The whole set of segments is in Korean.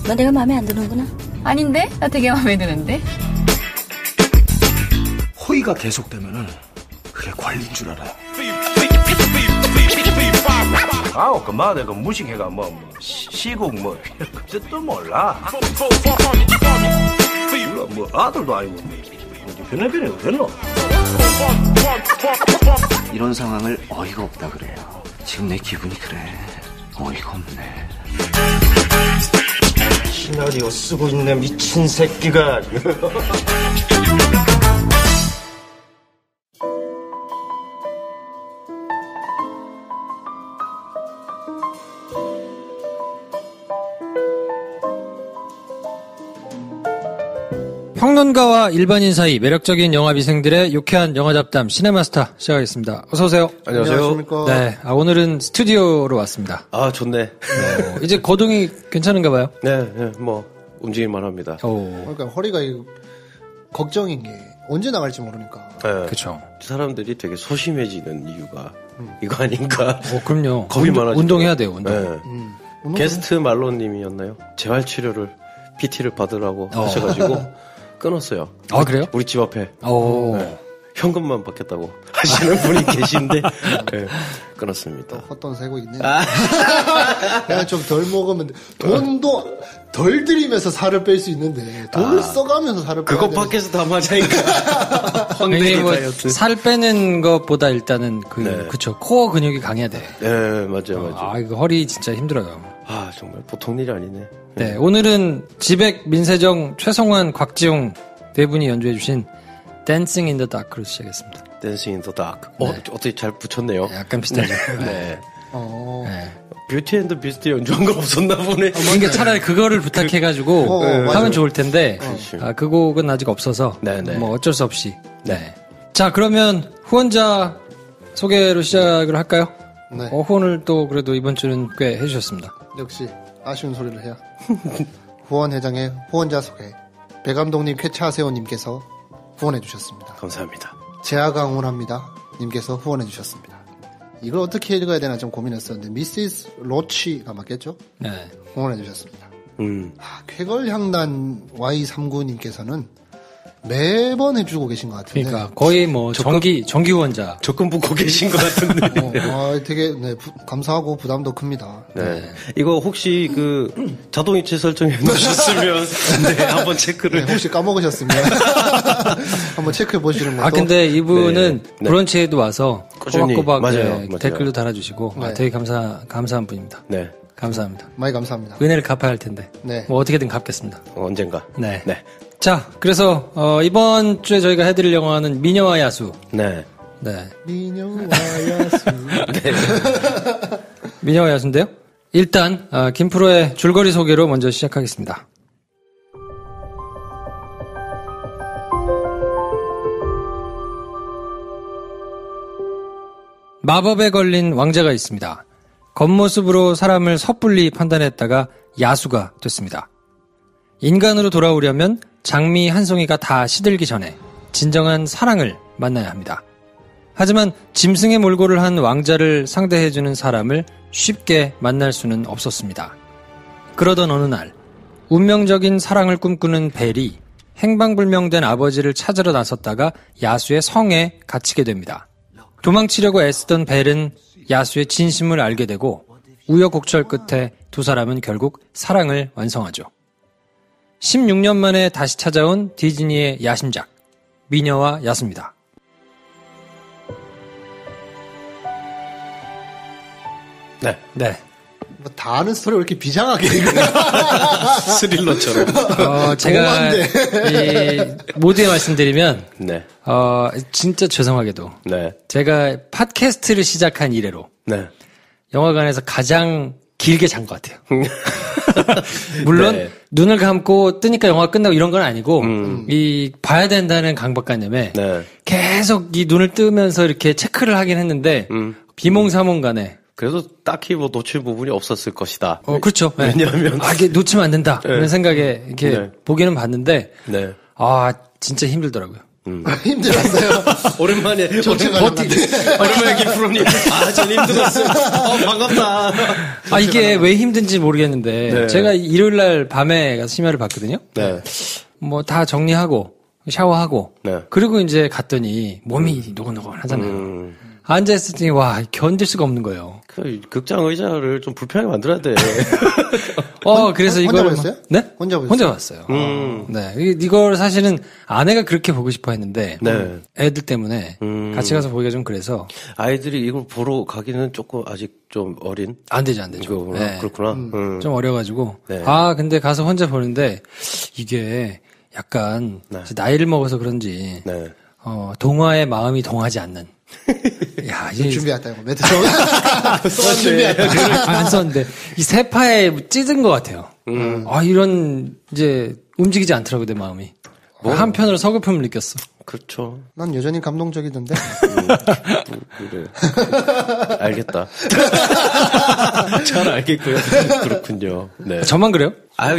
너 내가 마음에 안 드는구나. 아닌데? 나 되게 마음에 드는데. 호의가 계속되면은 그게 관리인 줄 알아요. 아우 그마 내가 무식해가 시국 그것도 몰라. 뭐 아들도 아니고 변해변해 어딨노? 이런 상황을 어이가 없다 그래요. 지금 내 기분이 그래. 어이가 없네. 시나리오 쓰고 있네 미친 새끼가. 평론가와 일반인 사이 매력적인 영화비생들의 유쾌한 영화잡담 시네마스터 시작하겠습니다. 어서 오세요. 안녕하세요. 네, 오늘은 스튜디오로 왔습니다. 아, 좋네. 이제 거동이 괜찮은가 봐요? 네, 뭐 움직일만 합니다. 그러니까 허리가 걱정인 게 언제 나갈지 모르니까. 네. 그렇죠. 사람들이 되게 소심해지는 이유가 이거 아닌가? 그럼요. 겁이 많아지고. 운동해야 돼요, 운동. 네. 게스트 말로님이었나요? 재활치료를 PT를 받으라고 하셔가지고 끊었어요. 아, 그래요? 우리 집 앞에. 네. 현금만 받겠다고 하시는 분이 계신데 네, 끊었습니다. 헛돈 세고 있네. 그냥 좀 덜 먹으면 돈도 덜 들이면서 살을 뺄 수 있는데 돈을 써가면서 살을 빼야 그거 밖에서 다 맞아니까. 황당히 살 빼는 것보다 일단은 그쵸 코어 근육이 강해야 돼. 네, 맞아요. 이거 허리 진짜 힘들어요. 아, 정말 보통 일이 아니네. 네, 오늘은 지백, 민세정, 최성환, 곽지용 네 분이 연주해주신 Dancing in the Dark로 시작했습니다. Dancing in the Dark. 네. 어떻게 잘 붙였네요. 약간 비슷하죠. 네. 네. 뷰티 앤드 비스트 연주한 거 없었나 보네. 그러니까 차라리 그거를 부탁해가지고 하면 좋을 텐데 그 곡은 아직 없어서 뭐 어쩔 수 없이. 네. 자, 그러면 후원자 소개로 시작을 할까요? 네. 후원을 또 그래도 이번 주는 꽤 해주셨습니다. 역시 아쉬운 소리를 해야. 후원회장의 후원자 소개. 배감독님 쾌차세호님께서 후원해 주셨습니다. 감사합니다. 제아강훈합니다 님께서 후원해 주셨습니다. 이걸 어떻게 읽어야 되나 좀 고민했었는데 미시스 로치가 맞겠죠? 네. 후원해 주셨습니다. 쾌걸향단 Y39님께서는 매번 해주고 계신 것 같은데. 그러니까 거의 뭐 정기 후원자. 적금 붓고 계신 것 같은데. 되게 감사하고 부담도 큽니다. 네. 이거 혹시 자동이체 설정해 놓으셨으면 한번 체크를. 네, 혹시 까먹으셨으면 한번 체크해 보시는 것도. 근데 이분은 브런치에도 와서 꼬박꼬박 맞아요. 댓글도 달아주시고 되게 감사한 분입니다. 네. 감사합니다. 많이 감사합니다. 은혜를 갚아야 할 텐데. 네. 뭐 어떻게든 갚겠습니다. 언젠가. 네. 자, 그래서 이번 주에 저희가 해드릴 영화는 미녀와 야수. 네. 미녀와 야수. 네. 미녀와 야수인데요. 일단 김프로의 줄거리 소개로 먼저 시작하겠습니다. 마법에 걸린 왕자가 있습니다. 겉모습으로 사람을 섣불리 판단했다가 야수가 됐습니다. 인간으로 돌아오려면 장미 한 송이가 다 시들기 전에 진정한 사랑을 만나야 합니다. 하지만 짐승의 몰골을 한 왕자를 상대해주는 사람을 쉽게 만날 수는 없었습니다. 그러던 어느 날 운명적인 사랑을 꿈꾸는 벨이 행방불명된 아버지를 찾으러 나섰다가 야수의 성에 갇히게 됩니다. 도망치려고 애쓰던 벨은 야수의 진심을 알게 되고 우여곡절 끝에 두 사람은 결국 사랑을 완성하죠. 16년 만에 다시 찾아온 디즈니의 야심작 미녀와 야수입니다. 네. 뭐 다 아는 스토리 왜 이렇게 비장하게 스릴러처럼. 제가 모두에 말씀드리면 네. 진짜 죄송하게도 네. 제가 팟캐스트를 시작한 이래로 영화관에서 가장 길게 잔 것 같아요. 물론 눈을 감고 뜨니까 영화가 끝나고 이런 건 아니고 이 봐야 된다는 강박관념에 계속 이 눈을 뜨면서 이렇게 체크를 하긴 했는데 비몽사몽간에 그래도 딱히 뭐 놓칠 부분이 없었을 것이다. 그렇죠. 왜냐하면 이게 놓치면 안 된다 이런 생각에 이렇게 보기는 봤는데 진짜 힘들더라고요. 힘들었어요. 오랜만에 김프로님. 전 힘들었어요. 반갑다. 이게 왜 힘든지 모르겠는데 네. 제가 일요일날 밤에 가서 심야를 봤거든요. 네. 뭐 다 정리하고 샤워하고 네. 그리고 이제 갔더니 몸이 노곤노곤 하잖아요. 앉아있으니 와 견딜 수가 없는 거예요. 그 극장 의자를 좀 불편하게 만들어야 돼. 그래서 혼자 이걸 보셨어요? 네? 혼자 보셨어요? 혼자 봤어요. 네. 이걸 사실은 아내가 그렇게 보고 싶어 했는데 네. 애들 때문에 같이 가서 보기가 좀 그래서 아이들이 이걸 보러 가기는 조금 아직 좀 어린. 안 되죠. 이거구나. 네. 그렇구나. 좀 어려가지고 네. 근데 가서 혼자 보는데 이게 약간 네. 이제 나이를 먹어서 그런지 네. 동화의 마음이 동하지 않는. 야, 이제 준비했다, 이거. 매트 준비했다. 안 썼는데 이 세파에 찢은 것 같아요. 이런 이제 움직이지 않더라고 내 마음이. 한편으로 서글픔을 느꼈어. 그렇죠. 난 여전히 감동적이던데. 그래. 알겠다. 잘 알겠고요. 그렇군요. 네. 저만 그래요?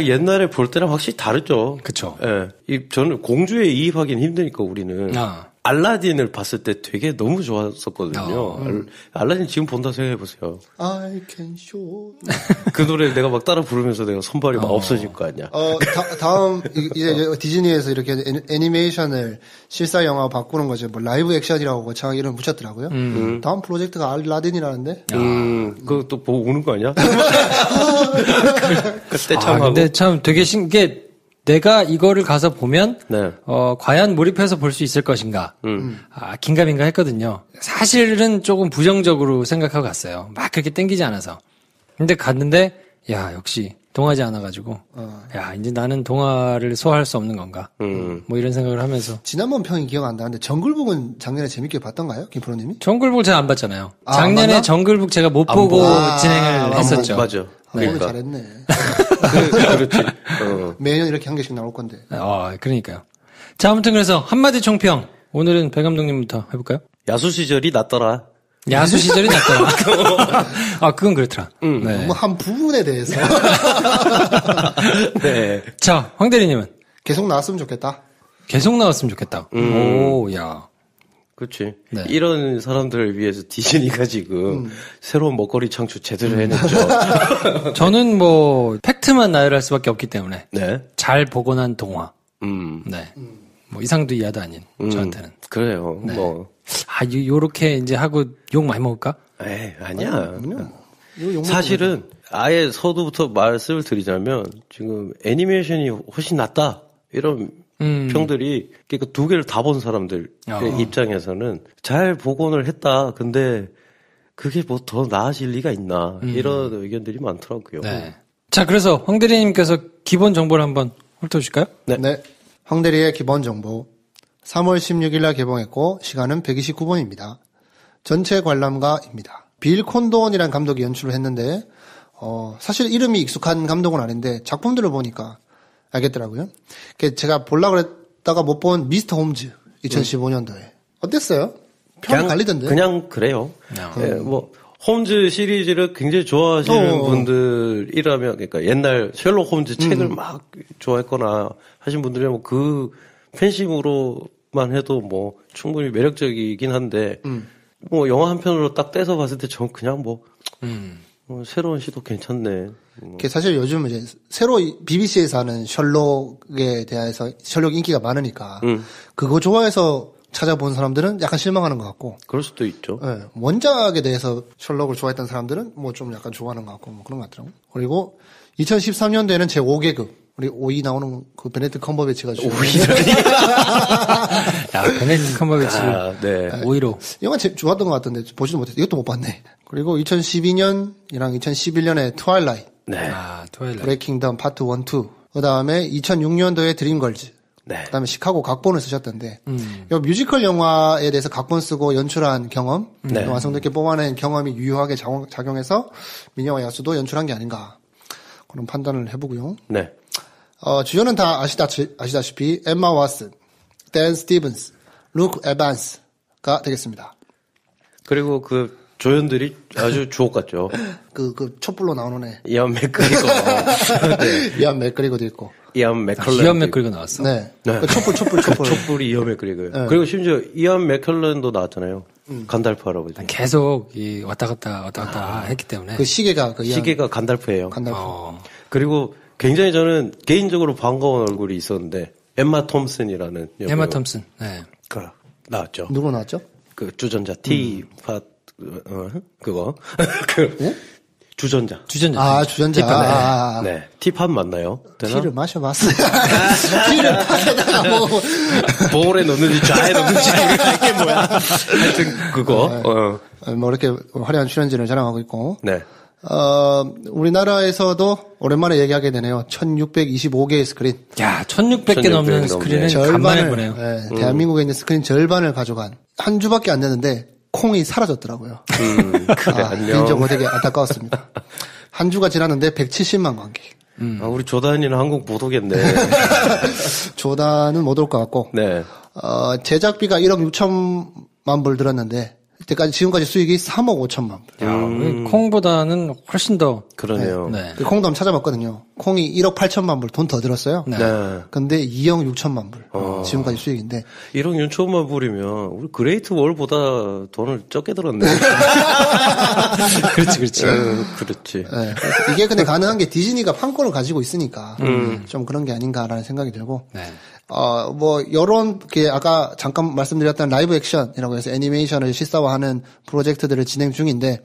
옛날에 볼 때랑 확실히 다르죠. 그쵸. 예. 저는 공주에 이입하기는 힘드니까 우리는. 알라딘을 봤을 때 되게 너무 좋았었거든요. 알라딘 지금 본다 생각해보세요. I can show. 그 노래 내가 막 따라 부르면서 내가 손발이 막 없어질 거 아니야. 다음, 이제 디즈니에서 이렇게 애니메이션을 실사 영화 바꾸는 거죠. 뭐 라이브 액션이라고 거창하게 이름 붙였더라고요. 다음 프로젝트가 알라딘이라는데. 그거 또 보고 우는 거 아니야? 그때 참. 근데 참 되게 신기해. 내가 이거를 가서 보면 네. 과연 몰입해서 볼 수 있을 것인가 긴가민가 했거든요. 사실은 조금 부정적으로 생각하고 갔어요. 막 그렇게 땡기지 않아서. 근데 갔는데 야 역시 동하지 않아가지고 야 이제 나는 동화를 소화할 수 없는 건가 뭐 이런 생각을 하면서. 지난번 평이 기억 안 나는데 정글북은 작년에 재밌게 봤던가요? 김프로님이? 정글북 제가 안 봤잖아요. 작년에 맞나? 정글북 제가 못 보고 진행을 했었죠. 맞아. 그러니까. 잘했네. 그렇지. 매년 이렇게 한 개씩 나올 건데. 그러니까요. 자, 아무튼 그래서 한마디 총평. 오늘은 배 감독님부터 해볼까요? 야수 시절이 낫더라. 야수 시절이 낫더라. 그건 그렇더라. 네. 뭐 한 부분에 대해서. 네. 자, 황 대리님은? 계속 나왔으면 좋겠다. 계속 나왔으면 좋겠다. 오, 야. 그렇지. 네. 이런 사람들을 위해서 디즈니가 지금 새로운 먹거리 창출 제대로 해냈죠. 저는 뭐 팩트만 나열할 수밖에 없기 때문에 네. 잘 보고 난 동화. 네. 뭐 이상도 이하도 아닌 저한테는. 그래요. 네. 뭐 요렇게 이제 하고 욕 많이 먹을까? 아니야. 사실은 아예 서두부터 말씀을 드리자면 지금 애니메이션이 훨씬 낫다. 이런 평들이 그러니까 두 개를 다 본 사람들 입장에서는 잘 복원을 했다. 근데 그게 뭐 더 나아질 리가 있나 이런 의견들이 많더라고요. 네. 자, 그래서 황 대리님께서 기본 정보를 한번 훑어주실까요? 네. 황대리의 기본 정보. 3월 16일 날 개봉했고 시간은 129분입니다. 전체 관람가입니다. 빌 콘돈이라는 감독이 연출을 했는데 사실 이름이 익숙한 감독은 아닌데 작품들을 보니까 알겠더라고요. 제가 보려고 했다가 못 본 미스터 홈즈 2015년도에 어땠어요? 평이 갈리던데. 그냥 그래요. 뭐 홈즈 시리즈를 굉장히 좋아하시는 분들이라면 그러니까 옛날 셜록 홈즈 책을 막 좋아했거나 하신 분들이면 뭐 그 팬심으로만 해도 뭐 충분히 매력적이긴 한데 뭐 영화 한 편으로 딱 떼서 봤을 때 전 그냥 뭐 새로운 시도 괜찮네. 사실 요즘 이제 새로 BBC에서 하는 셜록에 대해서 셜록 인기가 많으니까 그거 좋아해서 찾아본 사람들은 약간 실망하는 것 같고. 그럴 수도 있죠. 네, 원작에 대해서 셜록을 좋아했던 사람들은 뭐 좀 약간 좋아하는 것 같고 뭐 그런 것 같더라고요. 그리고 2013년도에는 제 5개급 우리 오이 나오는 그 베네딕트 컴버배치가 야, 베네딕트 컴버배치. 네. 오이로. 영화 좋았던 것 같던데 보지도 못했어요. 이것도 못 봤네. 그리고 2012년이랑 2011년에 트와일라이트. 네. 트와일라이트. 브레이킹다운 파트 1, 2. 그 다음에 2006년도에 드림걸즈. 네. 그 다음에 시카고 각본을 쓰셨던데, 이 뮤지컬 영화에 대해서 각본 쓰고 연출한 경험, 완성됐게 뽑아낸 경험이 유효하게 작용해서 민영화 야수도 연출한 게 아닌가. 그런 판단을 해보고요. 네. 주연은 다 아시다시피 엠마 왓슨, 댄 스티븐스, 루크 에반스가 되겠습니다. 그리고 그 조연들이 아주 주옥 같죠. 그 촛불로 나오는 애. 이안 맥그리거. 네. 이안 맥그리거도 있고. 이안 맥컬런. 이안 맥그리거 나왔어. 네. 네. 그 촛불. 촛불이 이안 맥그리거예요. 네. 그리고 심지어 이안 맥컬런도 나왔잖아요. 간달프 할아버지. 계속 왔다 갔다 했기 때문에. 그 시계가 간달프예요. 간달프. 그리고 굉장히 저는 개인적으로 반가운 얼굴이 있었는데 엠마 톰슨이라는 엠마 톰슨. 네. 나왔죠. 누구 나왔죠? 그 주전자 티팟 그거 주전자. 아, 주전자. 네. 티팟 맞나요? 되나? 티를 마셔봤어요. 티를 팟에다가 뭐. 볼에 넣는지 좌에 넣는지 이게 뭐야. 하여튼 그거. 뭐 이렇게 화려한 출연진을 자랑하고 있고. 네. 우리나라에서도 오랜만에 얘기하게 되네요. 1625개의 스크린. 야, 1600개 넘는 스크린은 간만에 보네요. 네, 대한민국에 있는 스크린 절반을 가져간 한 주밖에 안 됐는데 콩이 사라졌더라고요. 그래, 안녕. 개인적으로 되게 안타까웠습니다. 한 주가 지났는데 170만 관객. 우리 조단이는 한국 못 오겠네. 조단은 못 올 것 같고. 네. 제작비가 1억 6천만 불 들었는데 지금까지 수익이 3억 5천만 불. 야, 콩보다는 훨씬 더. 그러네요. 네. 그 콩도 한번 찾아봤거든요. 콩이 1억 8천만 불 돈 더 들었어요. 네. 근데 2억 6천만 불. 지금까지 수익인데. 1억 6천만 불이면 우리 그레이트 월보다 돈을 적게 들었네. 그렇지. 그렇지. 네. 이게 근데 가능한 게 디즈니가 판권을 가지고 있으니까 좀 그런 게 아닌가라는 생각이 들고. 네. 뭐 요런 게 아까 잠깐 말씀드렸던 라이브 액션이라고 해서 애니메이션을 실사화하는 프로젝트들을 진행 중인데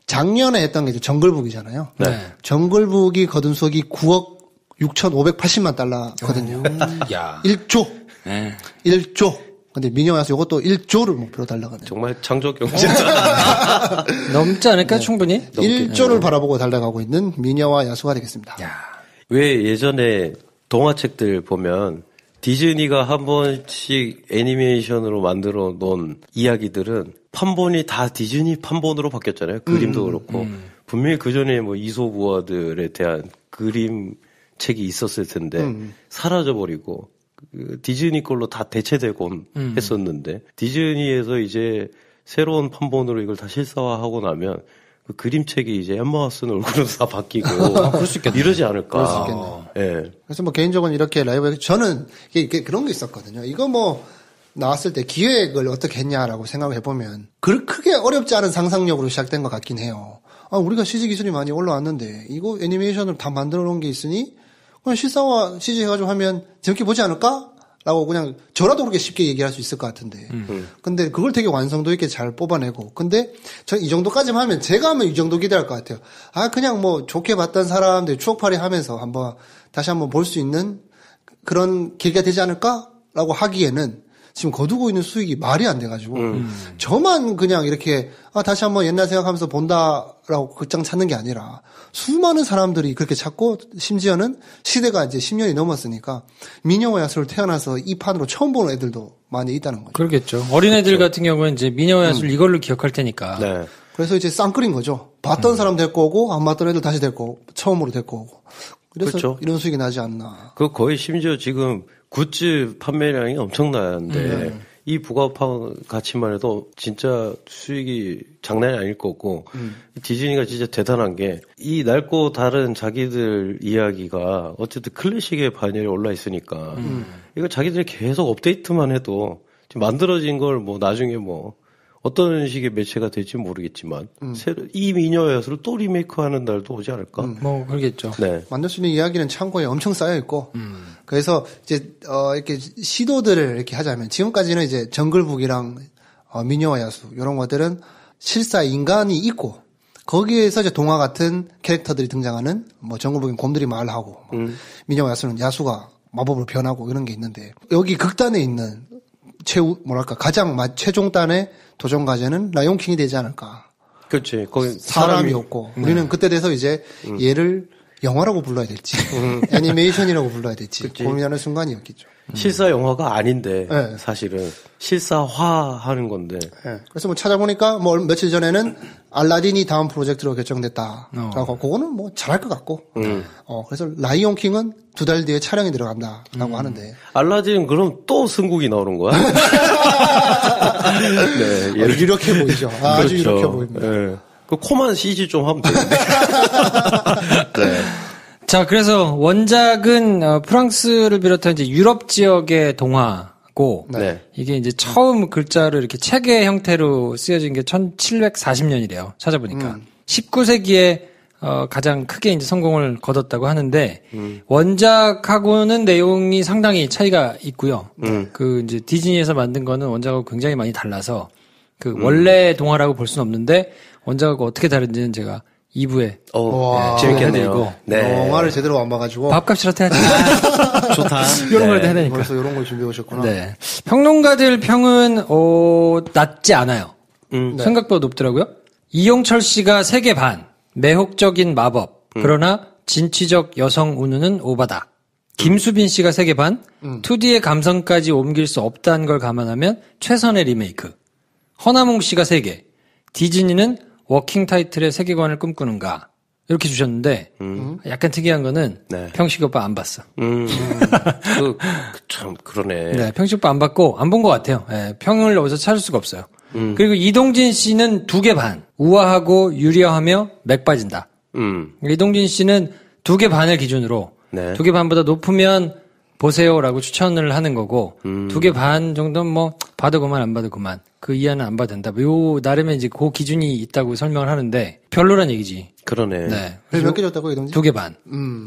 작년에 했던 게 이제 정글북이잖아요. 네. 정글북이 거둔 수익이 9억 6,580만 달러거든요. 야. 1조. 네. 1조. 근데 미녀와서 이것도 1조를 목표로 달라가네요. 정말 창조 경제다. 넘지 않을까 충분히? 1조를 바라보고 달려가고 있는 미녀와 야수가 되겠습니다. 야. 왜 예전에 동화책들 보면 디즈니가 한 번씩 애니메이션으로 만들어 놓은 이야기들은 판본이 다 디즈니 판본으로 바뀌었잖아요. 그림도 그렇고. 분명히 그 전에 뭐 이솝우화들에 대한 그림책이 있었을 텐데 사라져버리고 디즈니 걸로 다 대체되곤 했었는데 디즈니에서 이제 새로운 판본으로 이걸 다 실사화하고 나면 그 그림책이 이제 엠마 왓슨 얼굴로 다 바뀌고 그럴 수 있겠네. 이러지 않을까. 그럴 수 있겠네요. 예. 그래서 뭐 개인적으로 이렇게 라이브 액션, 저는 이게 그런 게 있었거든요. 이거 뭐 나왔을 때 기획을 어떻게 했냐라고 생각을 해보면 크게 어렵지 않은 상상력으로 시작된 것 같긴 해요. 우리가 CG 기술이 많이 올라왔는데 이거 애니메이션으로 다 만들어 놓은 게 있으니 그냥 실사화 CG 해가지고 하면 재밌게 보지 않을까? 라고 그냥 저라도 그렇게 쉽게 얘기할 수 있을 것 같은데. 근데 그걸 되게 완성도 있게 잘 뽑아내고. 근데 저 이 정도까지만 하면 제가 하면 이 정도 기대할 것 같아요. 그냥 뭐 좋게 봤던 사람들 추억팔이 하면서 다시 한번 볼 수 있는 그런 계기가 되지 않을까라고 하기에는 지금 거두고 있는 수익이 말이 안 돼가지고 저만 그냥 이렇게 다시 한번 옛날 생각하면서 본다라고 극장 찾는 게 아니라 수많은 사람들이 그렇게 찾고 심지어는 시대가 이제 10년이 넘었으니까 미녀와 야수를 태어나서 이 판으로 처음 보는 애들도 많이 있다는 거죠. 그러겠죠. 어린애들 같은 경우는 이제 미녀와 야수를 이걸로 기억할 테니까. 네. 그래서 이제 쌍끌인 거죠. 봤던 사람 데리고 오고 안 봤던 애들 다시 데리고 오고 처음으로 데리고 오고. 그래서 그렇죠. 이런 수익이 나지 않나. 그 거의 심지어 지금 굿즈 판매량이 엄청나는데 이 부가판 가치만 해도 진짜 수익이 장난이 아닐 거고 디즈니가 진짜 대단한 게 이 낡고 다른 자기들 이야기가 어쨌든 클래식의 반열에 올라 있으니까 이거 자기들이 계속 업데이트만 해도 지금 만들어진 걸 뭐 나중에 뭐 어떤 식의 매체가 될지 모르겠지만 새로 이 미녀 야수를 또 리메이크하는 날도 오지 않을까? 뭐 그러겠죠. 네. 만들 수 있는 이야기는 창고에 엄청 쌓여 있고, 그래서 이제 이렇게 시도들을 이렇게 하자면 지금까지는 이제 정글북이랑 미녀와 야수 이런 것들은 실사 인간이 있고 거기에서 이제 동화 같은 캐릭터들이 등장하는 뭐 정글북인 곰들이 말하고 미녀와 야수는 야수가 마법으로 변하고 이런 게 있는데 여기 극단에 있는 가장 최종단의 도전 과제는 라이온킹이 되지 않을까. 그렇지. 거기 사람이 없고 우리는 그때 돼서 이제 얘를 영화라고 불러야 될지 애니메이션이라고 불러야 될지 고민하는 순간이었겠죠. 실사 영화가 아닌데 네. 사실은 실사화하는 건데. 네. 그래서 뭐 찾아보니까 뭐 며칠 전에는 알라딘이 다음 프로젝트로 결정됐다라고 그거는 뭐 잘할 것 같고. 그래서 라이온 킹은 2달 뒤에 촬영이 들어간다라고 하는데. 알라딘은 그럼 또 승국이 나오는 거야? 네, 유력해 보이죠. 아주 그렇죠. 유력해 보입니다. 네. 그 코만 CG 좀 하면 되는데. 네. 자, 그래서 원작은 프랑스를 비롯한 이제 유럽 지역의 동화고 네. 이게 이제 처음 글자를 이렇게 책의 형태로 쓰여진 게 1740년이래요. 찾아보니까 19세기에 가장 크게 이제 성공을 거뒀다고 하는데 원작하고는 내용이 상당히 차이가 있고요. 그 이제 디즈니에서 만든 거는 원작하고 굉장히 많이 달라서 그 원래 동화라고 볼 수는 없는데 원작하고 어떻게 다른지는 제가 2부에 재밌겠네요. 네. 영화를 제대로 안 봐가지고 밥값이라도 해야지. 좋다. 이런 걸 해야 되니까. 벌써 이런 걸 준비해 오셨구나. 네. 평론가들 평은 낮지 않아요. 생각보다 높더라고요. 이용철 씨가 3개 반, 매혹적인 마법. 그러나 진취적 여성 운우는 오바다. 김수빈 씨가 3개 반, 2D의 감성까지 옮길 수 없다는 걸 감안하면 최선의 리메이크. 허나몽 씨가 3개. 디즈니는 워킹 타이틀의 세계관을 꿈꾸는가. 이렇게 주셨는데, 약간 특이한 거는, 네. 평식 오빠 안 봤어. 참, 그러네. 네, 평식 오빠 안 봤고, 안 본 것 같아요. 네, 평을 어디서 찾을 수가 없어요. 그리고 이동진 씨는 2개 반. 우아하고 유려하며 맥 빠진다. 이동진 씨는 2개 반을 기준으로, 네. 2개 반보다 높으면 보세요라고 추천을 하는 거고, 2개 반 정도는 뭐, 봐도 그만, 안 봐도 그만. 그 이하는 안 봐도 된다. 요, 나름의 이제 그 기준이 있다고 설명을 하는데, 별로란 얘기지. 그러네. 네. 몇 개 줬다고 이동진? 2개 반.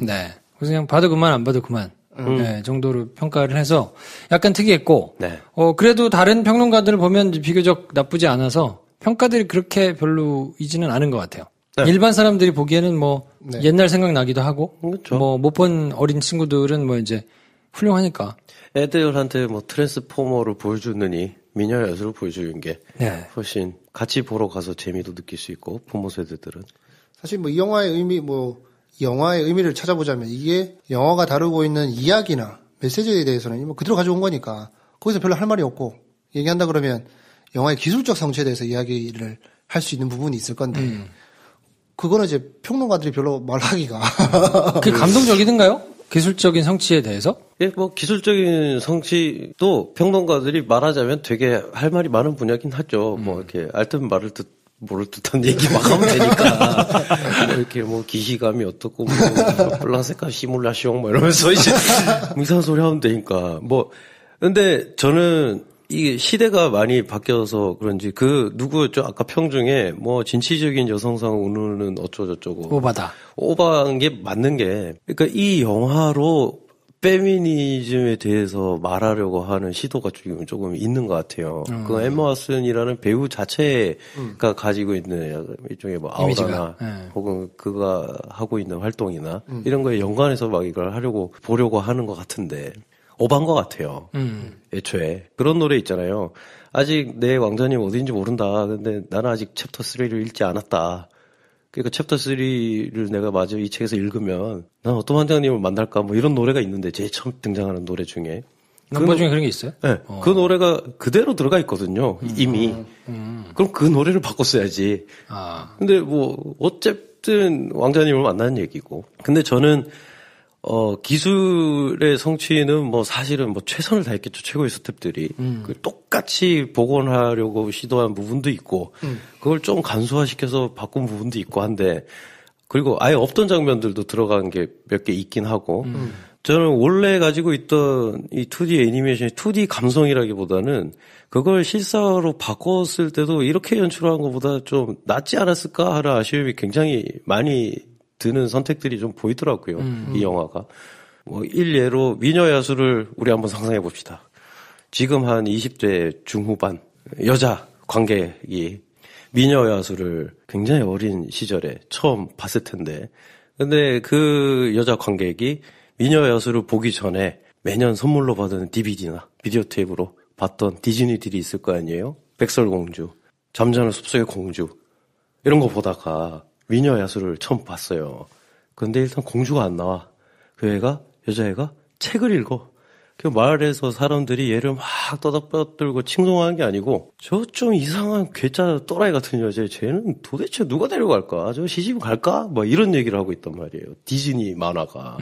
네. 그래서 그냥 봐도 그만, 안 봐도 그만. 네, 정도로 평가를 해서 약간 특이했고, 네. 그래도 다른 평론가들을 보면 비교적 나쁘지 않아서 평가들이 그렇게 별로이지는 않은 것 같아요. 네. 일반 사람들이 보기에는 뭐, 네. 옛날 생각나기도 하고, 그렇죠. 뭐, 못 본 어린 친구들은 뭐 이제 훌륭하니까. 애들한테 뭐 트랜스포머를 보여주느니 미녀 여수를 보여주는 게 네. 훨씬 같이 보러 가서 재미도 느낄 수 있고 부모 세대들은. 사실 뭐 이 영화의 영화의 의미를 찾아보자면 이게 영화가 다루고 있는 이야기나 메시지에 대해서는 뭐 그대로 가져온 거니까 거기서 별로 할 말이 없고 얘기한다 그러면 영화의 기술적 성취에 대해서 이야기를 할 수 있는 부분이 있을 건데 그거는 이제 평론가들이 별로 말하기가 그게 감동적이던가요? 기술적인 성취에 대해서? 예, 뭐 기술적인 성취도 평론가들이 말하자면 되게 할 말이 많은 분야긴 하죠. 뭐 이렇게 알듯 말을 모를 듯한 얘기 막 하면 되니까 뭐 이렇게 뭐 기시감이 어떻고 뭐 플라세카 시뮬라시옹 뭐 이러면서 이제 이상한 소리 하면 되니까 뭐 근데 저는 이게 시대가 많이 바뀌어서 그런지 누구였죠? 아까 평 중에 뭐 진취적인 여성상 운우는 어쩌고저쩌고 오바다. 오바한 게 맞는 게 그러니까 이 영화로 페미니즘에 대해서 말하려고 하는 시도가 지금 조금 있는 것 같아요. 그 엠마 왓슨이라는 배우 자체가 가지고 있는 일종의 뭐 아우라나 혹은 그가 하고 있는 활동이나 이런 거에 연관해서 막 이걸 보려고 하는 것 같은데 오반 것 같아요. 애초에 그런 노래 있잖아요. 아직 내 왕자님 어디인지 모른다. 근데 나는 아직 챕터 3를 읽지 않았다. 그러니까 챕터 3를 내가 마저 이 책에서 읽으면 난 어떤 왕자님을 만날까 뭐 이런 노래가 있는데 제일 처음 등장하는 노래 중에 넘버 중에 그런 게 있어요? 네, 그 노래가 그대로 들어가 있거든요. 이미. 그럼 그 노래를 바꿨어야지. 근데 뭐 어쨌든 왕자님을 만나는 얘기고. 근데 저는 기술의 성취는 뭐 사실은 뭐 최선을 다했겠죠. 최고의 스태프들이. 똑같이 복원하려고 시도한 부분도 있고, 그걸 좀 간소화시켜서 바꾼 부분도 있고 한데, 그리고 아예 없던 장면들도 들어간 게 몇 개 있긴 하고, 저는 원래 가지고 있던 이 2D 애니메이션의 2D 감성이라기보다는 그걸 실사로 바꿨을 때도 이렇게 연출한 것보다 좀 낫지 않았을까 하는 아쉬움이 굉장히 많이 드는 선택들이 좀 보이더라고요. 이 영화가. 뭐 일례로 미녀 야수를 우리 한번 상상해 봅시다. 지금 한 20대 중후반 여자 관객이 미녀 야수를 굉장히 어린 시절에 처음 봤을 텐데 근데 그 여자 관객이 미녀 야수를 보기 전에 매년 선물로 받은 DVD나 비디오 테이프로 봤던 디즈니들이 있을 거 아니에요? 백설공주, 잠자는 숲속의 공주 이런 거 보다가 미녀 야수를 처음 봤어요. 근데 일단 공주가 안 나와. 그 애가, 여자애가 책을 읽어. 그 말에서 사람들이 얘를 막 떠들고 칭송하는 게 아니고 저 좀 이상한 괴짜 또라이 같은 여자 쟤는 도대체 누가 데려갈까? 저 시집 갈까? 뭐 이런 얘기를 하고 있단 말이에요. 디즈니 만화가.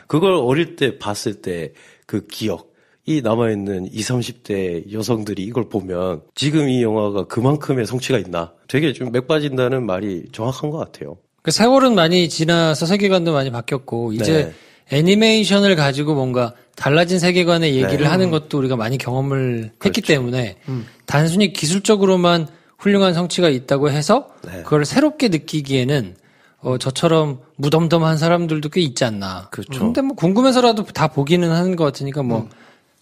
그걸 어릴 때 봤을 때 그 기억이 남아있는 20, 30대 여성들이 이걸 보면 지금 이 영화가 그만큼의 성취가 있나? 되게 좀 맥 빠진다는 말이 정확한 것 같아요. 그 세월은 많이 지나서 세계관도 많이 바뀌었고 이제 애니메이션을 가지고 뭔가 달라진 세계관의 얘기를 하는 것도 우리가 많이 경험을 했기 때문에 단순히 기술적으로만 훌륭한 성취가 있다고 해서 그걸 새롭게 느끼기에는 저처럼 무덤덤한 사람들도 꽤 있지 않나. 그렇죠. 근데 뭐 궁금해서라도 다 보기는 하는 것 같으니까 뭐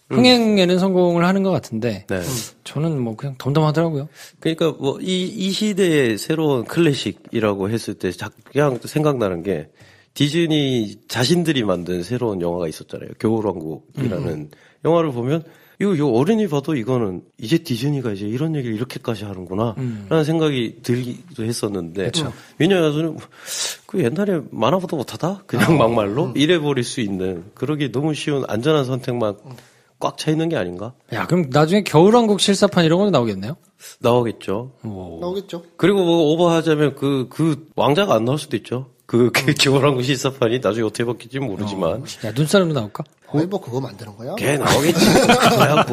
흥행에는 성공을 하는 것 같은데 저는 뭐 그냥 덤덤하더라고요. 그러니까 뭐 이 시대의 새로운 클래식이라고 했을 때 그냥 생각나는 게 디즈니 자신들이 만든 새로운 영화가 있었잖아요. 겨울왕국이라는 영화를 보면 이거 어른이 봐도 이거는 이제 디즈니가 이제 이런 얘기를 이렇게까지 하는구나 라는 생각이 들기도 했었는데 미녀 야수는 그 옛날에 만화보다 못하다? 그냥 막말로 이래버릴 수 있는 그러기 너무 쉬운 안전한 선택만 꽉 차 있는 게 아닌가? 야, 그럼 나중에 겨울왕국 실사판 이런 것도 나오겠네요? 나오겠죠. 나오겠죠. 그리고 뭐 오버하자면 그 왕자가 안 나올 수도 있죠. 그 겨울왕국 실사판이 나중에 어떻게 바뀔지 모르지만. 야, 눈사람도 나올까? 거의 뭐 그거 만드는 거야? 걔 나오겠지. 그거야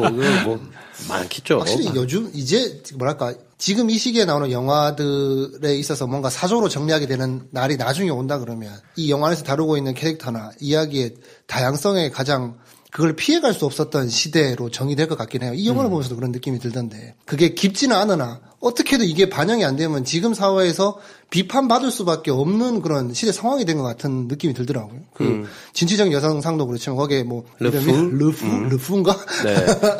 뭐 많겠죠. 확실히 요즘 이제 뭐랄까 지금 이 시기에 나오는 영화들에 있어서 뭔가 사조로 정리하게 되는 날이 나중에 온다 그러면 이 영화 안에서 다루고 있는 캐릭터나 이야기의 다양성에 가장 그걸 피해갈 수 없었던 시대로 정의될 것 같긴 해요. 이 영화를 보면서도 그런 느낌이 들던데 그게 깊지는 않으나 어떻게든 이게 반영이 안 되면 지금 사회에서 비판받을 수밖에 없는 그런 시대 상황이 된 것 같은 느낌이 들더라고요. 그 진취적 여성상도 그렇지만 거기에 뭐 르푸인가? 네.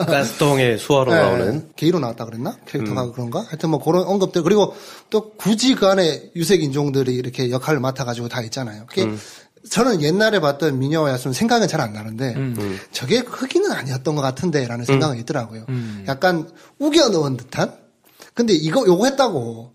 가스통의 수화로 나오는 게이로 나왔다 그랬나? 캐릭터가 그런가? 하여튼 뭐 그런 언급들 그리고 또 굳이 그 안에 유색 인종들이 이렇게 역할을 맡아가지고 다 있잖아요. 그게 저는 옛날에 봤던 미녀와 야수는 생각은 잘 안 나는데 저게 흑인은 아니었던 것 같은데라는 생각은 있더라고요. 약간 우겨 넣은 듯한. 근데 요거 했다고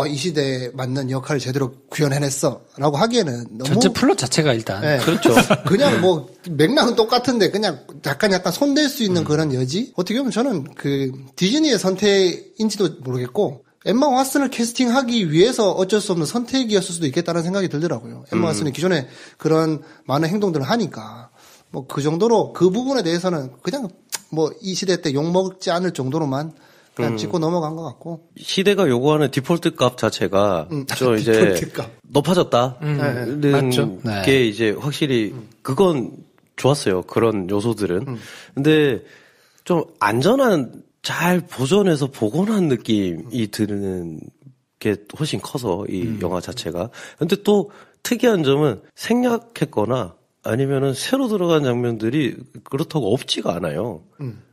이 시대에 맞는 역할을 제대로 구현해냈어라고 하기에는 너무 전체 플롯 자체가 일단 그렇죠. 그냥 뭐 맥락은 똑같은데 그냥 약간 손댈 수 있는 그런 여지. 어떻게 보면 저는 그 디즈니의 선택인지도 모르겠고. 엠마 왓슨을 캐스팅하기 위해서 어쩔 수 없는 선택이었을 수도 있겠다는 생각이 들더라고요. 엠마 왓슨이 기존에 그런 많은 행동들을 하니까 뭐 그 정도로 그 부분에 대해서는 그냥 뭐 이 시대 때 욕먹지 않을 정도로만 그냥 짚고 넘어간 것 같고 시대가 요구하는 디폴트 값 자체가 좀 이제 높아졌다는 맞죠. 게 이제 확실히 그건 좋았어요. 그런 요소들은. 근데 좀 안전한 잘 보존해서 복원한 느낌이 드는 게 훨씬 커서 이 영화 자체가. 근데 또 특이한 점은 생략했거나 아니면은 새로 들어간 장면들이 그렇다고 없지가 않아요.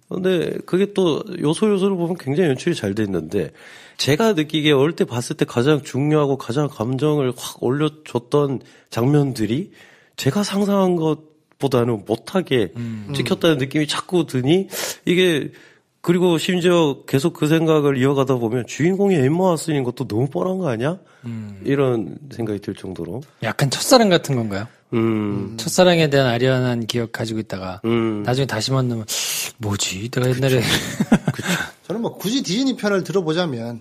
근데 그게 또 요소를 보면 굉장히 연출이 잘 돼 있는데 제가 느끼기에 어릴 때 봤을 때 가장 중요하고 가장 감정을 확 올려줬던 장면들이 제가 상상한 것보다는 못하게 찍혔다는 느낌이 자꾸 드니 이게 그리고 심지어 계속 그 생각을 이어가다 보면 주인공이 엠마 왓슨인 것도 너무 뻔한 거 아니야? 이런 생각이 들 정도로. 약간 첫사랑 같은 건가요? 첫사랑에 대한 아련한 기억 가지고 있다가 나중에 다시 만나면 뭐지? 내가 옛날에 저는 뭐 굳이 디즈니 편을 들어보자면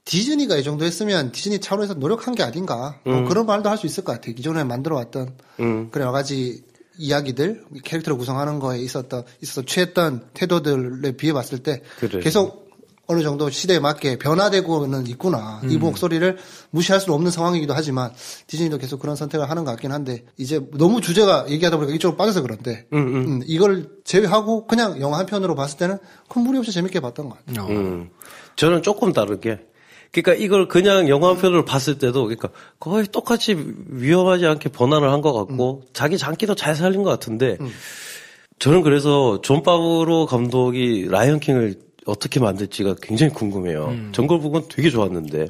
디즈니가 이 정도 했으면 디즈니 차원에서 노력한 게 아닌가 뭐 그런 말도 할 수 있을 것 같아요. 기존에 만들어왔던 그런 여러 가지 이야기들 캐릭터를 구성하는 거에 있어서 취했던 태도들에 비해 봤을 때 그래. 계속 어느 정도 시대에 맞게 변화되고는 있구나. 이 목소리를 무시할 수는 없는 상황이기도 하지만 디즈니도 계속 그런 선택을 하는 것 같긴 한데 이제 너무 주제가 얘기하다 보니까 이쪽으로 빠져서 그런데 이걸 제외하고 그냥 영화 한 편으로 봤을 때는 큰 무리 없이 재밌게 봤던 것 같아요. 저는 조금 다르게 그러니까 이걸 그냥 영화 한 편으로 봤을 때도 그러니까 거의 똑같이 위험하지 않게 번안을 한 것 같고 자기 장기도 잘 살린 것 같은데 저는 그래서 존 파브로 감독이 라이언 킹을 어떻게 만들지가 굉장히 궁금해요. 정글북은 되게 좋았는데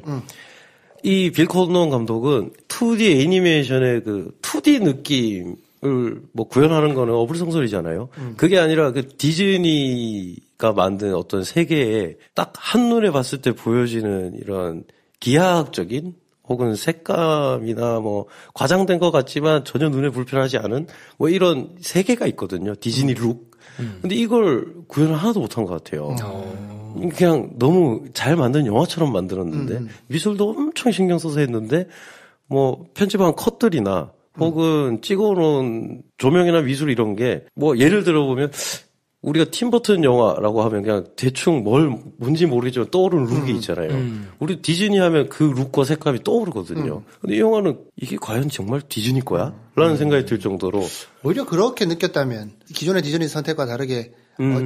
이 빌 코넌 감독은 2D 애니메이션의 그 2D 느낌을 뭐 구현하는 거는 어불성설이잖아요. 그게 아니라 그 디즈니가 만든 어떤 세계에 딱 한눈에 봤을 때 보여지는 이런 기하학적인 혹은 색감이나 뭐 과장된 것 같지만 전혀 눈에 불편하지 않은 뭐 이런 세계가 있거든요. 디즈니 룩. 근데 이걸 구현을 하나도 못한 것 같아요. 그냥 너무 잘 만든 영화처럼 만들었는데 미술도 엄청 신경 써서 했는데 뭐 편집한 컷들이나 혹은 찍어놓은 조명이나 미술 이런 게 뭐 예를 들어보면 우리가 팀버튼 영화라고 하면 그냥 대충 뭔지 모르겠지만 떠오르는 룩이 있잖아요. 우리 디즈니 하면 그 룩과 색감이 떠오르거든요. 근데 이 영화는 이게 과연 정말 디즈니 거야? 라는 생각이 들 정도로. 오히려 그렇게 느꼈다면 기존의 디즈니 선택과 다르게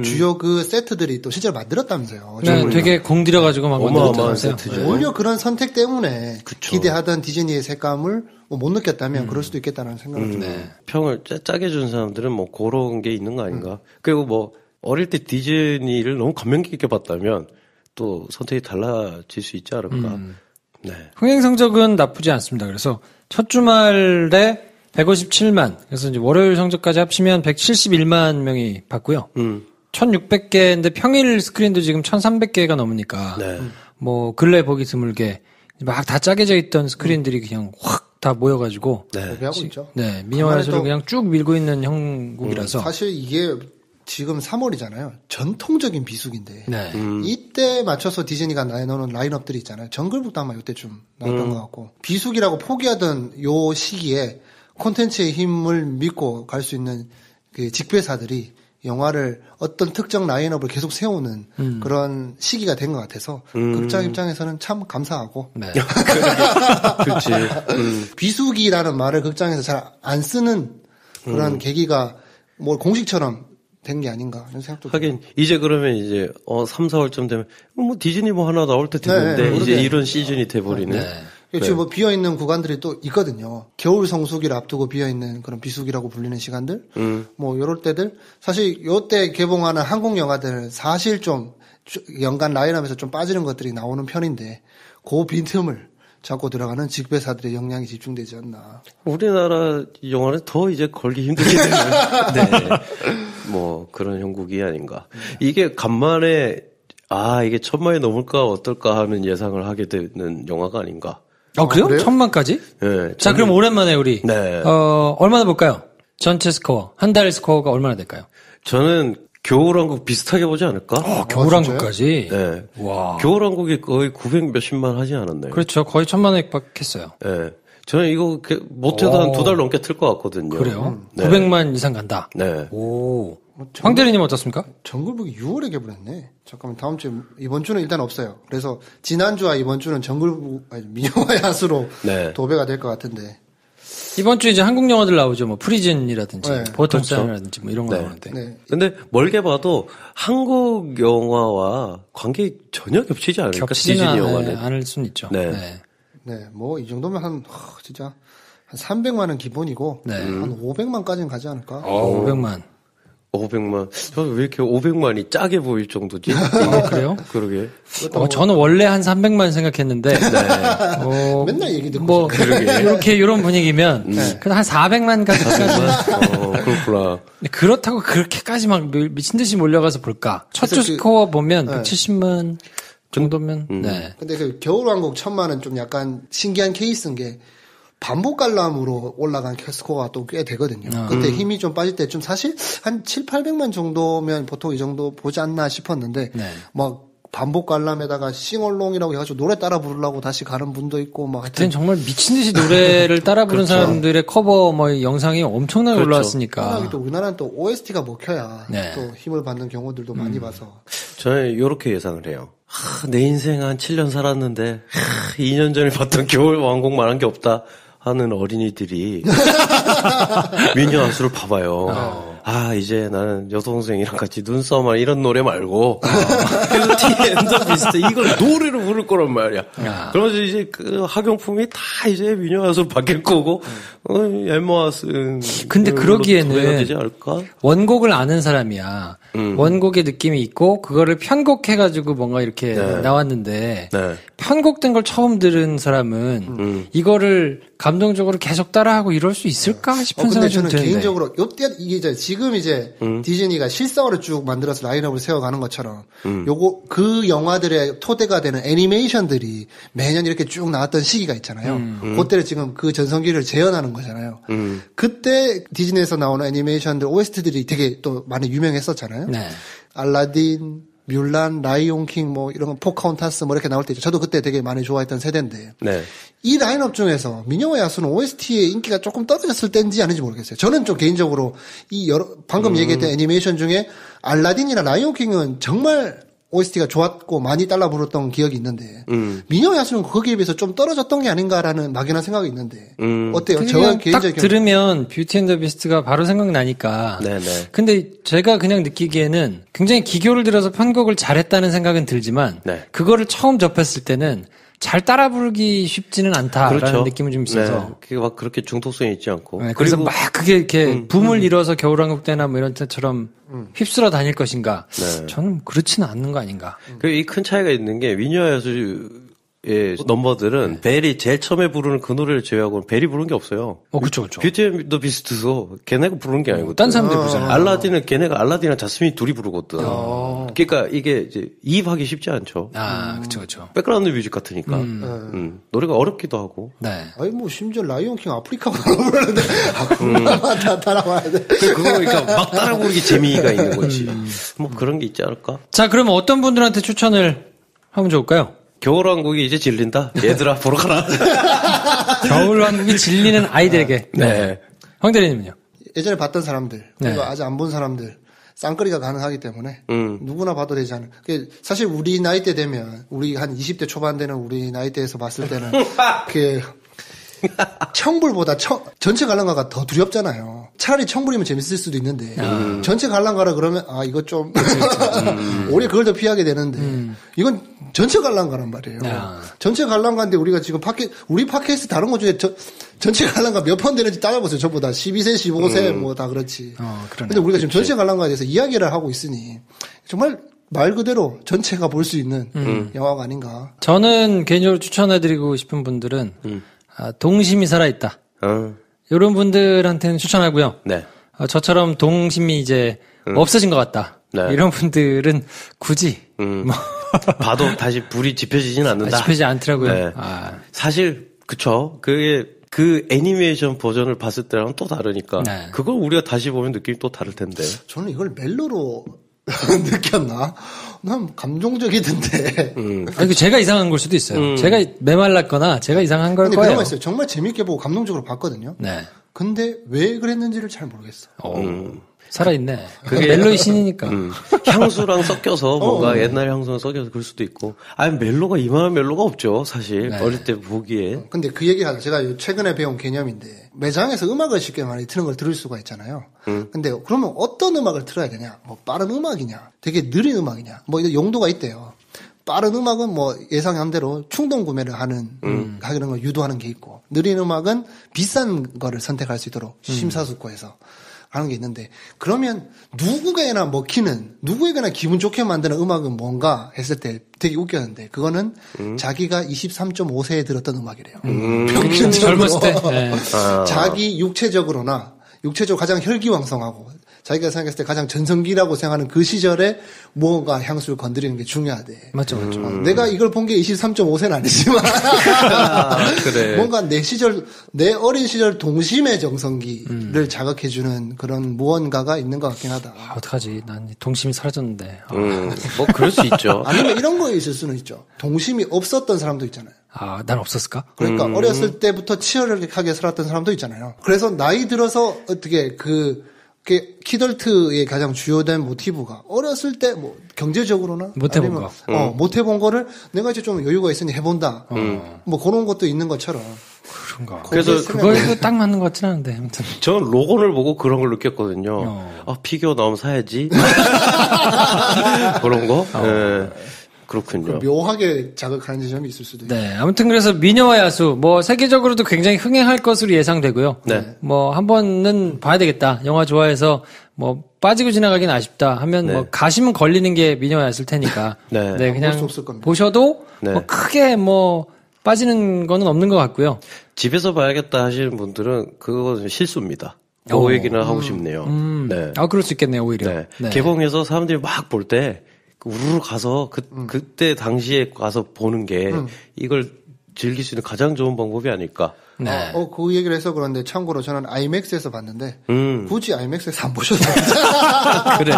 주요 그 세트들이 또 실제로 만들었다면서요. 네, 되게 공들여가지고 막 어마어마한 만들었다면서요. 세트죠. 오히려 그런 선택 때문에 그쵸. 기대하던 디즈니의 색감을 못 느꼈다면 그럴 수도 있겠다는 생각을 듭니다. 네. 평을 짜게 준 사람들은 뭐 그런 게 있는 거 아닌가. 그리고 뭐 어릴 때 디즈니를 너무 감명 깊게 봤다면 또 선택이 달라질 수 있지 않을까. 네. 흥행 성적은 나쁘지 않습니다. 그래서 첫 주말에 157만, 그래서 이제 월요일 성적까지 합치면 171만 명이 봤고요. 1600개인데 평일 스크린도 지금 1300개가 넘으니까 네. 뭐 근래 보기 드물게 막 다 짜게져 있던 스크린들이 그냥 확 다 모여가지고 소비하고 있죠. 네, 미녀와수를 그냥 쭉 밀고 있는 형국이라서 사실 이게 지금 3월이잖아요. 전통적인 비수기인데 네. 이때 맞춰서 디즈니가 내놓는 라인업들이 있잖아요. 정글북도 아마 이때쯤 나왔던 것 같고 비수기라고 포기하던 요 시기에 콘텐츠의 힘을 믿고 갈 수 있는 그 직배사들이 영화를 어떤 특정 라인업을 계속 세우는 그런 시기가 된 것 같아서 극장 입장에서는 참 감사하고 네. 그렇지. 비수기라는 말을 극장에서 잘 안 쓰는 그런 계기가 뭐 공식처럼 된 게 아닌가 이런 생각도 하긴 이제 그러면 이제 3, 4월쯤 되면 뭐 디즈니 뭐 하나 나올 때 됐는데 네, 이제 모르게. 이런 시즌이 돼버리네. 네. 지금 뭐 비어있는 구간들이 또 있거든요. 겨울 성수기를 앞두고 비어있는 그런 비수기라고 불리는 시간들. 뭐 요럴 때들. 사실 요때 개봉하는 한국 영화들 사실 좀 연간 라인업에서 좀 빠지는 것들이 나오는 편인데 그 빈틈을 잡고 들어가는 직배사들의 역량이 집중되지 않나. 우리나라 영화는 더 이제 걸기 힘들게 되는 네. 뭐 그런 형국이 아닌가. 이게 간만에 이게 1000만이 넘을까 어떨까 하는 예상을 하게 되는 영화가 아닌가. 그래요? 그래요? 1000만까지? 네. 자, 그럼 오랜만에 우리 네. 얼마나 볼까요? 전체 스코어 한 달 스코어가 얼마나 될까요? 저는 겨울왕국 비슷하게 보지 않을까? 겨울왕국까지. 네. 와. 겨울왕국이 거의 900 몇십만 하지 않았나요? 그렇죠. 거의 1000만 원박했어요. 네. 저는 이거 못해도 한 2달 넘게 틀 것 같거든요. 그래요? 네. 900만 이상 간다. 네. 오. 황 대리님 어떻습니까? 정글북이 6월에 개봉했네. 잠깐만 다음 주 이번 주는 일단 없어요. 그래서 지난주와 이번 주는 정글북 미녀와 야수로 네. 도배가 될 것 같은데. 이번 주 이제 한국 영화들 나오죠. 뭐 프리즌이라든지 네. 보통사이라든지 뭐 이런 거 네. 나오는데. 네. 근데 멀게 봐도 한국 영화와 관계 전혀 겹치지 않으니까 디즈니 겹치지는 영화는. 않을 수는 있죠. 네. 네, 뭐 이 정도면 진짜 한 300만 원 기본이고 네. 한 500만까지는 가지 않을까? 500만. 500만. 저는 왜 이렇게 500만이 짜게 보일 정도지? 그래요? 그러게. 저는 원래 한 300만 생각했는데. 네. 맨날 얘기 듣고 뭐 이런 분위기면 그래도 한 400만까지. 그렇구나. 그렇다고 그렇게까지 막 미친 듯이 몰려가서 볼까? 첫 주 스코어 보면 170만 정도면. 네. 근데 그 겨울왕국 1000만은 좀 약간 신기한 케이스인 게 반복 관람으로 올라간 스코어가 또 꽤 되거든요. 그때 힘이 좀 빠질 때 좀 사실 한 7, 800만 정도면 보통 이 정도 보지 않나 싶었는데 네. 막 반복 관람에다가 싱얼롱이라고 해가지고 노래 따라 부르려고 다시 가는 분도 있고 막 그때는 정말 미친 듯이 노래를 따라 부른 사람들의 커버 뭐 영상이 엄청나게 올라왔으니까. 또 우리나라는 또 OST가 먹혀야 네. 또 힘을 받는 경우들도 많이 봐서. 저는 이렇게 예상을 해요. 내 인생 한 7년 살았는데 2년 전에 봤던 겨울 왕국만 한 게 없다 하는 어린이들이 미녀아수를 봐봐요. 이제 나는 여동생이랑 같이 눈싸움할 이런 노래 말고 그래서 티엔더 비슷해. 이걸 노래로 부를 거란 말이야. 그러면서 이제 그 학용품이 다 이제 미녀아수로 바뀔 거고 엠모아스는 근데 그러기에는 되지 않을까? 원곡을 아는 사람이야. 원곡의 느낌이 있고 그거를 편곡해가지고 뭔가 이렇게 나왔는데 네. 편곡된 걸 처음 들은 사람은 이거를 감동적으로 계속 따라하고 이럴 수 있을까 싶은 근데 생각이 좀 저는 드는데. 개인적으로 이게 이제 지금 이제 디즈니가 실사화를 쭉 만들어서 라인업을 세워가는 것처럼 요거 그 영화들의 토대가 되는 애니메이션들이 매년 이렇게 쭉 나왔던 시기가 있잖아요. 그때를 지금 그 전성기를 재현하는 거잖아요. 그때 디즈니에서 나오는 애니메이션들 OST들이 되게 또 많이 유명했었잖아요. 네. 알라딘, 뮬란, 라이온킹 뭐 이런 거 포카혼타스 뭐 이렇게 나올 때 있죠. 저도 그때 되게 많이 좋아했던 세대인데 네. 이 라인업 중에서 미녀와 야수는 OST의 인기가 조금 떨어졌을 때인지 아닌지 모르겠어요. 저는 좀 개인적으로 이 방금 얘기했던 애니메이션 중에 알라딘이나 라이온킹은 정말 OST가 좋았고 많이 달라 부르던 기억이 있는데 미녀와 야수는 거기에 비해서 좀 떨어졌던 게 아닌가라는 막연한 생각이 있는데 어때요? 저 그냥 딱 개인적인 들으면 뷰티 앤 더 비스트가 바로 생각나니까. 네네. 근데 제가 그냥 느끼기에는 굉장히 기교를 들어서 편곡을 잘했다는 생각은 들지만 네. 그거를 처음 접했을 때는 잘 따라 부르기 쉽지는 않다라는 그렇죠. 느낌은 좀 있어서. 네. 그게 막 그렇게 중독성이 있지 않고. 네, 그래서 그리고 막 그게 이렇게 붐을 이뤄서 겨울왕국 때나 뭐 이런 때처럼 휩쓸어 다닐 것인가? 네. 저는 그렇지는 않는 거 아닌가. 이 큰 차이가 있는 게 미녀와 야수의 넘버들은 벨이 제일 처음에 부르는 그 노래를 제외하고는 벨이 부르는 게 없어요. 그쵸, 그쵸. 뷰티 앤 더 비스트도 걔네가 부르는 게 아니거든. 딴 사람들이 부르잖아요. 알라딘은 걔네가 알라딘이랑 자스민이 둘이 부르거든. 그러니까 이게 이제 이입하기 쉽지 않죠. 그쵸. 백그라운드 뮤직 같으니까. 노래가 어렵기도 하고. 네. 아니 뭐 심지어 라이온킹 아프리카 부르는데 그만 다 따라와야 돼. 그러니까 막 따라 부르기 재미가 있는 거지. 뭐 그런 게 있지 않을까? 자, 그러면 어떤 분들한테 추천을 하면 좋을까요? 겨울왕국이 이제 질린다. 얘들아 보러 가라. 겨울왕국이 질리는 아이들에게. 네. 황 대리님은요? 예전에 봤던 사람들 그리고 네. 아직 안 본 사람들 쌍끌이가 가능하기 때문에 누구나 봐도 되지 않을까. 사실 우리 나이 때 되면 우리 한 20대 초반 되는 우리 나이대에서 봤을 때는 그 청불보다 전체 관람가가 더 두렵잖아요. 차라리 청불이면 재밌을 수도 있는데 전체 관람가라 그러면 이거 좀 오히려 그걸 더 피하게 되는데 이건 전체 관람가란 말이에요. 전체 관람가인데 우리가 지금 우리 팟캐스트 다른 것 중에 전체 관람가 몇 번 되는지 따져보세요. 저보다 12세, 15세 뭐 다 그렇지. 근데 우리가 지금 전체 관람가에 대해서 이야기를 하고 있으니 정말 말 그대로 전체가 볼 수 있는 영화가 아닌가. 저는 개인적으로 추천해드리고 싶은 분들은 동심이 살아있다. 이런 분들한테는 추천하고요. 네. 저처럼 동심이 이제 없어진 것 같다. 네. 이런 분들은 굳이 봐도 다시 불이 지펴지진 않는다. 지펴지지 않더라고요. 네. 사실 그쵸. 그 애니메이션 버전을 봤을 때랑 또 다르니까 네. 그걸 우리가 다시 보면 느낌이 또 다를 텐데. 저는 이걸 멜로로 느꼈나? 난 감동적이던데. 아니, 제가 이상한 걸 수도 있어요. 제가 메말랐거나 제가 이상한 걸 근데 거예요. 그런 거 있어요. 정말 재밌게 보고 감동적으로 봤거든요. 네. 근데 왜 그랬는지를 잘 모르겠어. 살아있네. 그게 멜로의 신이니까. 향수랑 섞여서 뭔가 옛날 향수랑 섞여서 그럴 수도 있고. 아니 멜로가 이만한 멜로가 없죠 사실. 네. 어릴 때 보기에. 근데 그 얘기가 제가 최근에 배운 개념인데 매장에서 음악을 쉽게 많이 트는 걸 들을 수가 있잖아요. 근데 그러면 어떤 음악을 틀어야 되냐? 뭐 빠른 음악이냐? 되게 느린 음악이냐? 뭐 이런 용도가 있대요. 빠른 음악은 뭐 예상한 대로 충동 구매를 하는 하는 걸 유도하는 게 있고 느린 음악은 비싼 거를 선택할 수 있도록 심사숙고해서 하는 게 있는데 그러면 누구에게나 먹히는 누구에게나 기분 좋게 만드는 음악은 뭔가 했을 때 되게 웃겼는데 그거는 자기가 23.5세에 들었던 음악이래요. 평균적으로 젊었을 때. 네. 자기 육체적으로 가장 혈기왕성하고 자기가 생각했을 때 가장 전성기라고 생각하는 그 시절에 무언가 향수를 건드리는 게 중요하대. 맞죠. 내가 이걸 본 게 23.5세는 아니지만 그래. 뭔가 내 어린 시절 동심의 정성기를 자극해주는 그런 무언가가 있는 것 같긴 하다. 어떡하지? 난 동심이 사라졌는데. 뭐 그럴 수 있죠. 아니면 이런 거 있을 수는 있죠. 동심이 없었던 사람도 있잖아요. 난 없었을까? 그러니까 어렸을 때부터 치열하게 살았던 사람도 있잖아요. 그래서 나이 들어서 어떻게 키덜트의 가장 주요된 모티브가 어렸을 때 뭐 경제적으로나 못 해본 아니면 못 해본 거를 내가 이제 좀 여유가 있으니 해본다. 뭐 그런 것도 있는 것처럼. 그런가. 그래서 그걸도 딱 맞는 것 같진 않은데 아무튼. 저는 로건을 보고 그런 걸 느꼈거든요. 피규어 나오면 사야지. 그런 거. 네. 그렇군요. 묘하게 자극하는 지점이 있을 수도 있고. 네, 아무튼 그래서 미녀와 야수 뭐 세계적으로도 굉장히 흥행할 것으로 예상되고요. 네. 뭐 한 번은 봐야 되겠다. 영화 좋아해서 뭐 빠지고 지나가긴 아쉽다 하면 뭐 가시면 걸리는 게 미녀와 야수일 테니까. 네. 볼 수 그냥 없을 겁니다. 보셔도 네. 뭐 크게 뭐 빠지는 거는 없는 것 같고요. 집에서 봐야겠다 하시는 분들은 그건 실수입니다. 그 얘기는 하고 싶네요. 네. 그럴 수 있겠네요, 오히려. 네. 네. 개봉해서 사람들이 막 볼 때 우르르 가서 그때 당시에 가서 보는 게 이걸 즐길 수 있는 가장 좋은 방법이 아닐까. 네. 그 얘기를 해서 그런데 참고로 저는 아이맥스에서 봤는데 굳이 아이맥스에서 안 보셔도 그래.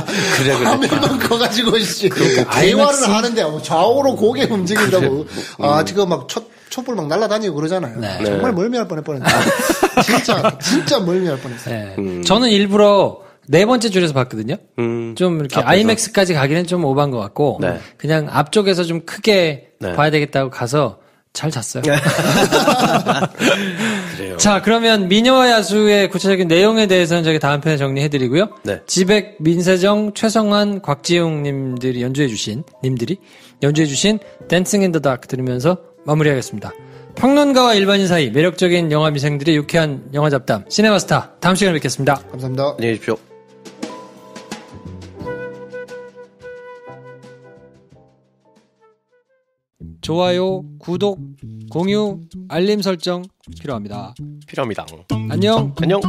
화면만 커가지고 대화를 하는데 좌우로 고개 움직인다고. 지금 막 촛불 막 날아다니고 그러잖아요. 네. 정말 멀미할 뻔했어요. 진짜 멀미할 뻔했어요. 네. 저는 일부러 4번째 줄에서 봤거든요. 좀 이렇게 앞에서. 아이맥스까지 가기는 좀 오버한 것 같고 네. 그냥 앞쪽에서 좀 크게 네. 봐야 되겠다고 가서 잘 잤어요. 그래요. 자, 그러면 미녀와 야수의 구체적인 내용에 대해서는 저희 다음 편에 정리해드리고요. 네. 지백, 민세정, 최성환, 곽지용 님들이 연주해주신 댄싱 인 더 다크 들으면서 마무리하겠습니다. 평론가와 일반인 사이 매력적인 영화 미생들의 유쾌한 영화 잡담 시네마스타 다음 시간에 뵙겠습니다. 감사합니다. 안녕히 계십시오. 좋아요, 구독, 공유, 알림 설정 필요합니다. 필요합니다. 안녕. 안녕.